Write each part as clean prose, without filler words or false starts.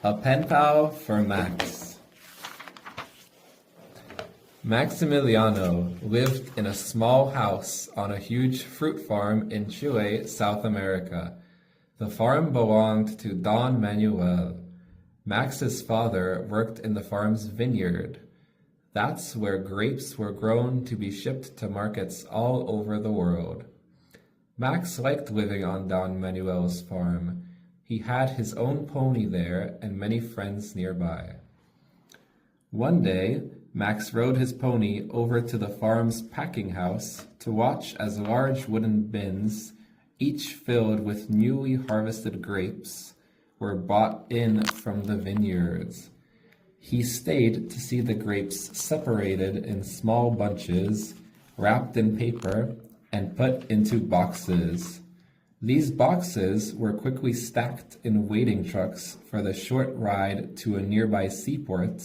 A pen pal for Max. Maximiliano lived in a small house on a huge fruit farm in Chile, South America. The farm belonged to Don Manuel. Max's father worked in the farm's vineyard. That's where grapes were grown to be shipped to markets all over the world. Max liked living on Don Manuel's farm. He had his own pony there and many friends nearby. One day, Max rode his pony over to the farm's packing house to watch as large wooden bins, each filled with newly harvested grapes, were brought in from the vineyards. He stayed to see the grapes separated in small bunches, wrapped in paper, and put into boxes. These boxes were quickly stacked in waiting trucks for the short ride to a nearby seaport,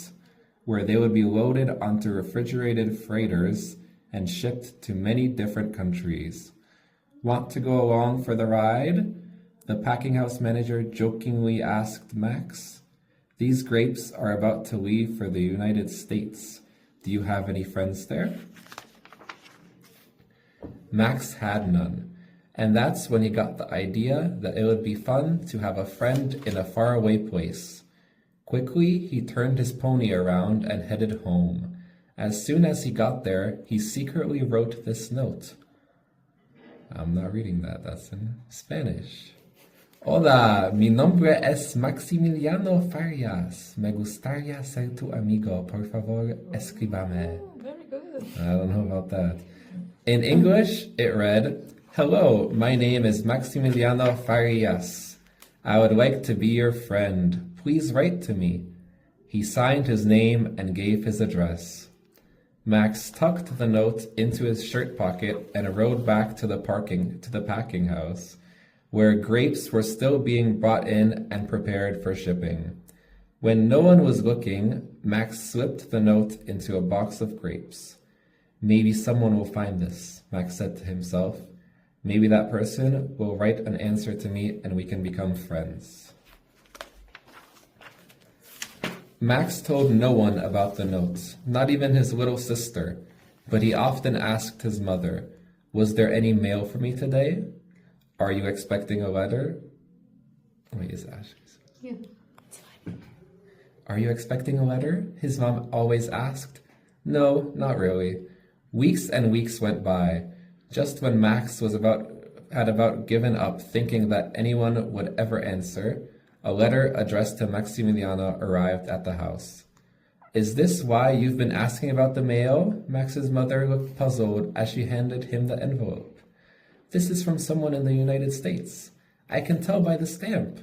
where they would be loaded onto refrigerated freighters and shipped to many different countries. Want to go along for the ride? The packing house manager jokingly asked Max. These grapes are about to leave for the United States. Do you have any friends there? Max had none, and that's when he got the idea that it would be fun to have a friend in a faraway place. Quickly, he turned his pony around and headed home. As soon as he got there, he secretly wrote this note. I'm not reading that, that's in Spanish. Hola, mi nombre es Maximiliano Farias. Me gustaría ser tu amigo. Por favor, escríbame. Very good. I don't know about that. In English, it read, Hello, my name is Maximiliano Farias. I would like to be your friend. Please write to me. He signed his name and gave his address. Max tucked the note into his shirt pocket and rode back to the packing house, where grapes were still being brought in and prepared for shipping. When no one was looking, Max slipped the note into a box of grapes. Maybe someone will find this, Max said to himself. Maybe that person will write an answer to me and we can become friends. Max told no one about the note, not even his little sister, but he often asked his mother, Was there any mail for me today? Are you expecting a letter? Wait, is Ashley's? Yeah, it's fine. Are you expecting a letter? His mom always asked. No, not really. Weeks and weeks went by. Just when Max had about given up thinking that anyone would ever answer, a letter addressed to Maximiliano arrived at the house. Is this why you've been asking about the mail? Max's mother looked puzzled as she handed him the envelope. This is from someone in the United States. I can tell by the stamp.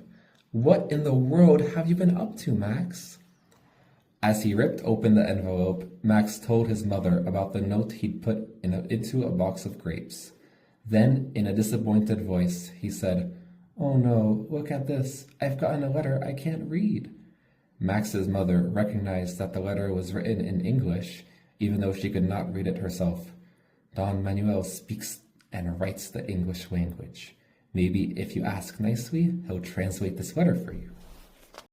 What in the world have you been up to, Max? As he ripped open the envelope, Max told his mother about the note he'd put into a box of grapes. Then, in a disappointed voice, he said, Oh no, look at this. I've gotten a letter I can't read. Max's mother recognized that the letter was written in English, even though she could not read it herself. Don Manuel speaks and writes the English language. Maybe if you ask nicely, he'll translate this letter for you.